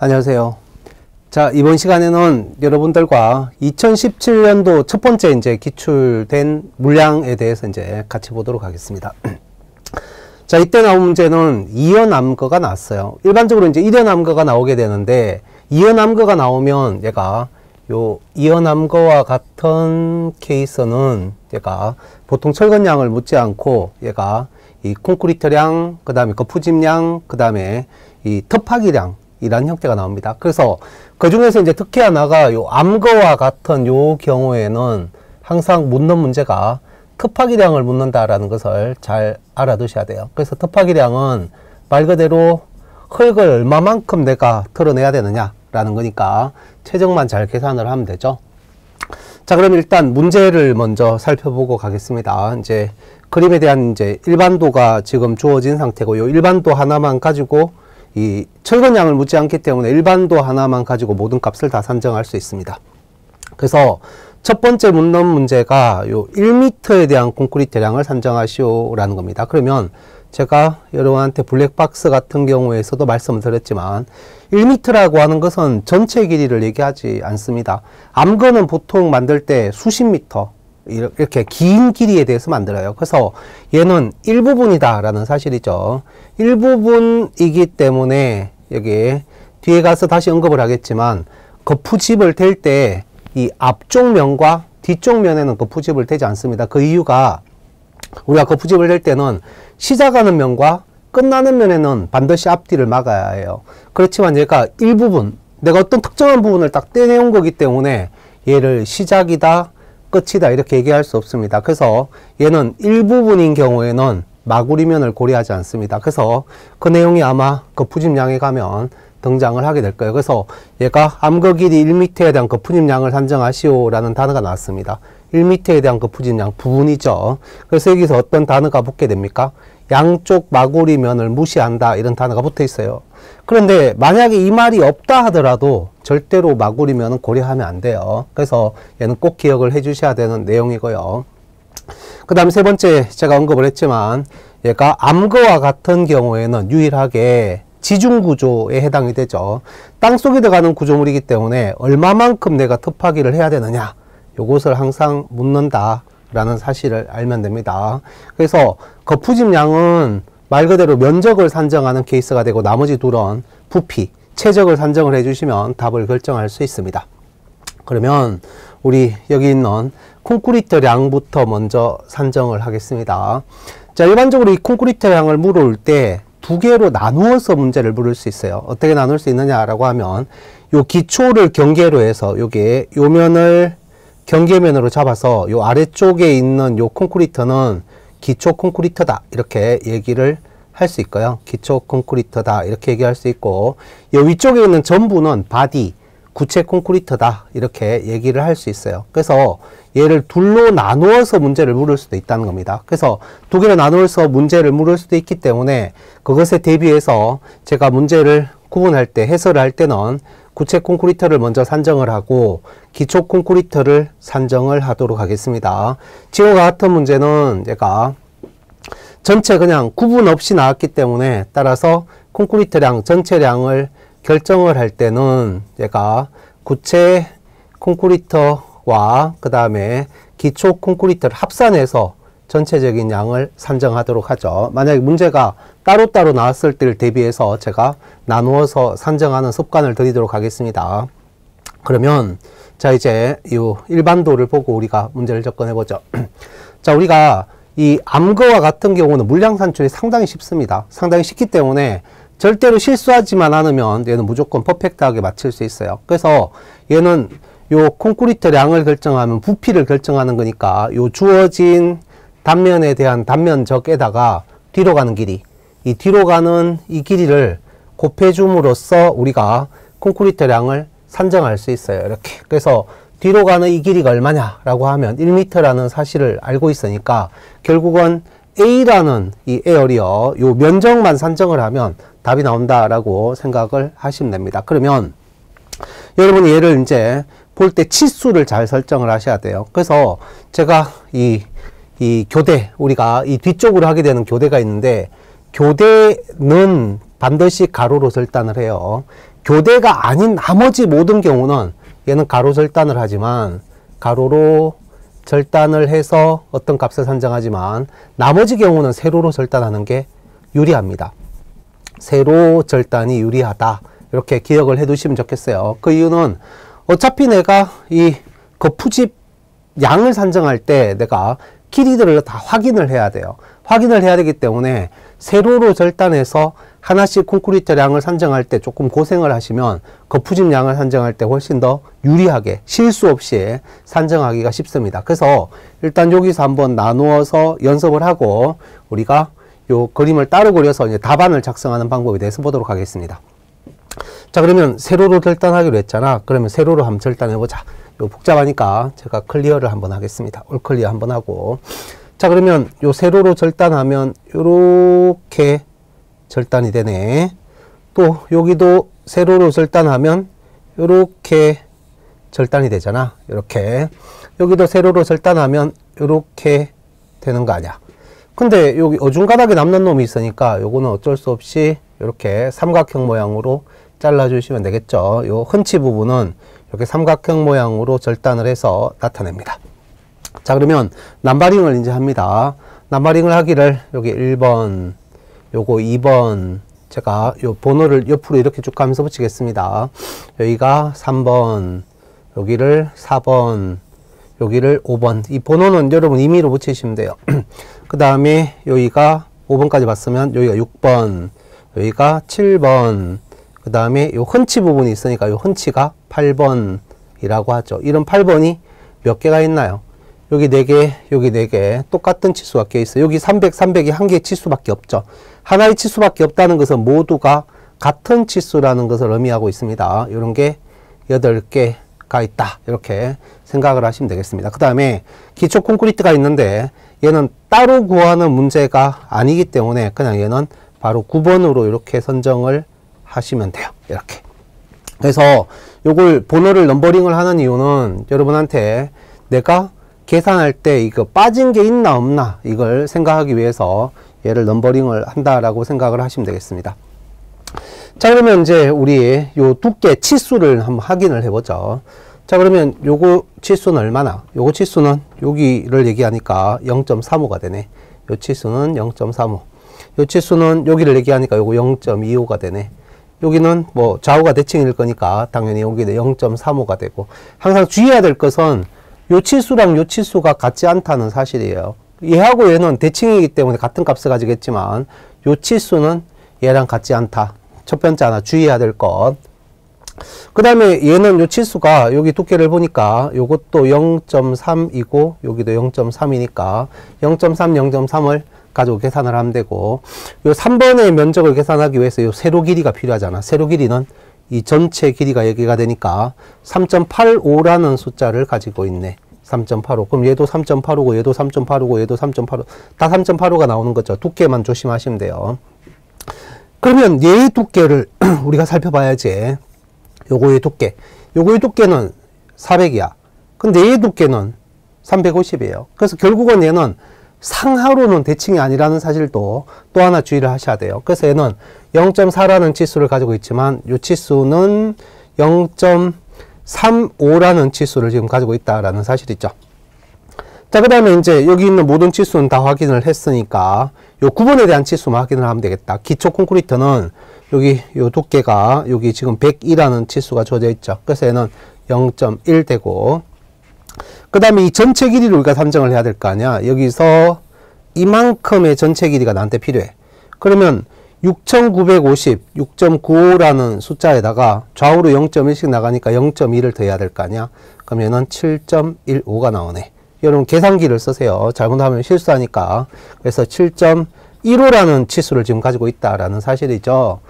안녕하세요. 자, 이번 시간에는 여러분들과 2017년도 첫 번째 이제 기출된 물량에 대해서 이제 같이 보도록 하겠습니다. 자, 이때 나온 문제는 이연암거가 나왔어요. 일반적으로 이제 일연암거가 나오게 되는데, 이연암거가 나오면 얘가 요 이연암거와 같은 케이스는 얘가 보통 철근량을 묻지 않고 얘가 이 콘크리트량, 그 다음에 거푸집량, 그 다음에 이 터파기량 이란 형태가 나옵니다. 그래서 그 중에서 이제 특히 하나가 요 암거와 같은 요 경우에는 항상 묻는 문제가 터파기량을 묻는다라는 것을 잘 알아두셔야 돼요. 그래서 터파기량은 말 그대로 흙을 얼마만큼 내가 털어내야 되느냐라는 거니까 최적만 잘 계산을 하면 되죠. 자, 그럼 일단 문제를 먼저 살펴보고 가겠습니다. 이제 그림에 대한 이제 일반도가 지금 주어진 상태고, 요 일반도 하나만 가지고 이 철근량을 묻지 않기 때문에 일반도 하나만 가지고 모든 값을 다 산정할 수 있습니다. 그래서 첫 번째 묻는 문제가 요 1m에 대한 콘크리트량을 산정하시오라는 겁니다. 그러면 제가 여러분한테 블랙박스 같은 경우에서도 말씀을 드렸지만 1m라고 하는 것은 전체 길이를 얘기하지 않습니다. 암거는 보통 만들 때 수십 미터 이렇게 긴 길이에 대해서 만들어요. 그래서 얘는 일부분이다 라는 사실이죠. 일부분이기 때문에 여기 뒤에 가서 다시 언급을 하겠지만 거푸집을 댈 때 이 앞쪽 면과 뒤쪽 면에는 거푸집을 대지 않습니다. 그 이유가 우리가 거푸집을 댈 때는 시작하는 면과 끝나는 면에는 반드시 앞뒤를 막아야 해요. 그렇지만 얘가 일부분, 내가 어떤 특정한 부분을 딱 떼내온 거기 때문에 얘를 시작이다, 끝이다 이렇게 얘기할 수 없습니다. 그래서 얘는 일부분인 경우에는 마구리면을 고려하지 않습니다. 그래서 그 내용이 아마 거푸집량에 가면 등장을 하게 될 거예요. 그래서 얘가 암거 길이 1m에 대한 거푸집량을 산정하시오라는 단어가 나왔습니다. 1m에 대한 거푸집량 부분이죠. 그래서 여기서 어떤 단어가 붙게 됩니까? 양쪽 마구리면을 무시한다 이런 단어가 붙어 있어요. 그런데 만약에 이 말이 없다 하더라도 절대로 마구리면은 고려하면 안 돼요. 그래서 얘는 꼭 기억을 해 주셔야 되는 내용이고요. 그 다음 세 번째 제가 언급을 했지만 얘가 암거와 같은 경우에는 유일하게 지중구조에 해당이 되죠. 땅속에 들어가는 구조물이기 때문에 얼마만큼 내가 터파기를 해야 되느냐 요것을 항상 묻는다 라는 사실을 알면 됩니다. 그래서 거푸집량은 말 그대로 면적을 산정하는 케이스가 되고, 나머지 둘은 부피, 최적을 산정을 해주시면 답을 결정할 수 있습니다. 그러면 우리 여기 있는 콘크리트량부터 먼저 산정을 하겠습니다. 자, 일반적으로 이 콘크리트량을 물을 때 두 개로 나누어서 문제를 물을 수 있어요. 어떻게 나눌 수 있느냐라고 하면 요 기초를 경계로 해서 요게 요 면을 경계면으로 잡아서 요 아래쪽에 있는 요 콘크리트는 기초 콘크리트다 이렇게 얘기를 할 수 있고요. 기초 콘크리트다 이렇게 얘기할 수 있고, 요 위쪽에 있는 전부는 바디 구체 콘크리트다 이렇게 얘기를 할 수 있어요. 그래서 얘를 둘로 나누어서 문제를 물을 수도 있다는 겁니다. 그래서 두 개로 나누어서 문제를 물을 수도 있기 때문에 그것에 대비해서 제가 문제를 구분할 때, 해설을 할 때는 구체 콘크리트를 먼저 산정을 하고 기초 콘크리트를 산정을 하도록 하겠습니다. 지금과 같은 문제는 제가 전체 그냥 구분 없이 나왔기 때문에 따라서 콘크리트량 전체량을 결정을 할 때는 얘가 구체 콘크리트와 그 다음에 기초 콘크리트를 합산해서 전체적인 양을 산정하도록 하죠. 만약에 문제가 따로따로 나왔을 때를 대비해서 제가 나누어서 산정하는 습관을 들이도록 하겠습니다. 그러면 자, 이제 이 일반도를 보고 우리가 문제를 접근해 보죠. 자, 우리가 이 암거와 같은 경우는 물량 산출이 상당히 쉽습니다. 상당히 쉽기 때문에 절대로 실수하지만 않으면 얘는 무조건 퍼펙트하게 맞출 수 있어요. 그래서 얘는 요 콘크리트량을 결정하면 부피를 결정하는 거니까 요 주어진 단면에 대한 단면적에다가 뒤로 가는 길이, 이 뒤로 가는 이 길이를 곱해줌으로써 우리가 콘크리트량을 산정할 수 있어요. 이렇게. 그래서 뒤로 가는 이 길이가 얼마냐라고 하면 1m라는 사실을 알고 있으니까 결국은 A라는 이 에어리어, 요 면적만 산정을 하면 답이 나온다라고 생각을 하시면 됩니다. 그러면 여러분이 얘를 이제 볼 때 치수를 잘 설정을 하셔야 돼요. 그래서 제가 이 교대, 우리가 이 뒤쪽으로 하게 되는 교대가 있는데, 교대는 반드시 가로로 절단을 해요. 교대가 아닌 나머지 모든 경우는 얘는 가로 절단을 하지만 가로로 절단을 해서 어떤 값을 산정하지만 나머지 경우는 세로로 절단하는 게 유리합니다. 세로 절단이 유리하다. 이렇게 기억을 해 두시면 좋겠어요. 그 이유는 어차피 내가 이 거푸집 양을 산정할 때 내가 길이들을 다 확인을 해야 돼요. 확인을 해야 되기 때문에 세로로 절단해서 하나씩 콘크리트량을 산정할 때 조금 고생을 하시면 거푸집 양을 산정할 때 훨씬 더 유리하게 실수 없이 산정하기가 쉽습니다. 그래서 일단 여기서 한번 나누어서 연습을 하고 우리가 요 그림을 따로 그려서 이제 답안을 작성하는 방법에 대해서 보도록 하겠습니다. 자, 그러면 세로로 절단하기로 했잖아. 그러면 세로로 한번 절단해 보자. 요 복잡하니까 제가 클리어를 한번 하겠습니다. 올 클리어 한번 하고. 자, 그러면 요 세로로 절단하면 요렇게 절단이 되네. 또 여기도 세로로 절단하면 요렇게 절단이 되잖아. 요렇게. 여기도 세로로 절단하면 요렇게 되는 거 아니야. 근데 여기 어중간하게 남는 놈이 있으니까 요거는 어쩔 수 없이 이렇게 삼각형 모양으로 잘라주시면 되겠죠. 요 흔치 부분은 이렇게 삼각형 모양으로 절단을 해서 나타냅니다. 자, 그러면 남바링을 이제 합니다. 남바링을 하기를 여기 1번, 요거 2번, 제가 요 번호를 옆으로 이렇게 쭉 가면서 붙이겠습니다. 여기가 3번, 여기를 4번, 여기를 5번. 이 번호는 여러분 임의로 붙이시면 돼요. 그 다음에 여기가 5번까지 봤으면 여기가 6번, 여기가 7번, 그 다음에 요 흔치 부분이 있으니까 요 흔치가 8번이라고 하죠. 이런 8번이 몇 개가 있나요? 여기 4개, 여기 4개, 똑같은 치수가 껴 있어요. 여기 300, 300이 한 개의 치수밖에 없죠. 하나의 치수밖에 없다는 것은 모두가 같은 치수라는 것을 의미하고 있습니다. 이런 게 8개가 있다. 이렇게 생각을 하시면 되겠습니다. 그 다음에 기초 콘크리트가 있는데 얘는 따로 구하는 문제가 아니기 때문에 그냥 얘는 바로 9번으로 이렇게 선정을 하시면 돼요. 이렇게. 그래서 요걸 번호를 넘버링을 하는 이유는 여러분한테 내가 계산할 때 이거 빠진 게 있나 없나 이걸 생각하기 위해서 얘를 넘버링을 한다라고 생각을 하시면 되겠습니다. 자, 그러면 이제 우리 요 두께 치수를 한번 확인을 해보죠. 자, 그러면 요거 치수는 얼마나? 요거 치수는 여기를 얘기하니까 0.35가 되네. 요 치수는 0.35. 요 치수는 여기를 얘기하니까 요거 0.25가 되네. 여기는 뭐 좌우가 대칭일 거니까 당연히 여기는 0.35가 되고, 항상 주의해야 될 것은 요 치수랑 요 치수가 같지 않다는 사실이에요. 얘하고 얘는 대칭이기 때문에 같은 값을 가지겠지만 요 치수는 얘랑 같지 않다. 첫 번째 하나 주의해야 될 것. 그 다음에 얘는 요 치수가 여기 두께를 보니까 요것도 0.3이고 여기도 0.3이니까 0.3, 0.3을 가지고 계산을 하면 되고, 요 3번의 면적을 계산하기 위해서 요 세로 길이가 필요하잖아. 세로 길이는 이 전체 길이가 얘기가 되니까 3.85라는 숫자를 가지고 있네. 3.85. 그럼 얘도 3.85고 얘도 3.85고 얘도 3.85. 다 3.85가 나오는 거죠. 두께만 조심하시면 돼요. 그러면 얘의 두께를 우리가 살펴봐야지. 요거의 두께. 요거의 두께는 400이야. 근데 얘의 두께는 350이에요. 그래서 결국은 얘는 상하로는 대칭이 아니라는 사실도 또 하나 주의를 하셔야 돼요. 그래서 얘는 0.4라는 치수를 가지고 있지만 이 치수는 0.35라는 치수를 지금 가지고 있다라는 사실이죠. 자, 그 다음에 이제 여기 있는 모든 치수는 다 확인을 했으니까 요 9번에 대한 치수만 확인을 하면 되겠다. 기초 콘크리트는 여기 요 두께가 여기 지금 102라는 치수가 주어져 있죠. 그래서 얘는 0.1 되고, 그 다음에 이 전체 길이를 우리가 산정을 해야 될 거 아니야. 여기서 이만큼의 전체 길이가 나한테 필요해. 그러면 6950, 6.95라는 숫자에다가 좌우로 0.1씩 나가니까 0.2를 더해야 될 거 아니야. 그러면은 7.15가 나오네. 여러분 계산기를 쓰세요. 잘못하면 실수하니까. 그래서 7.15라는 치수를 지금 가지고 있다라는 사실이죠.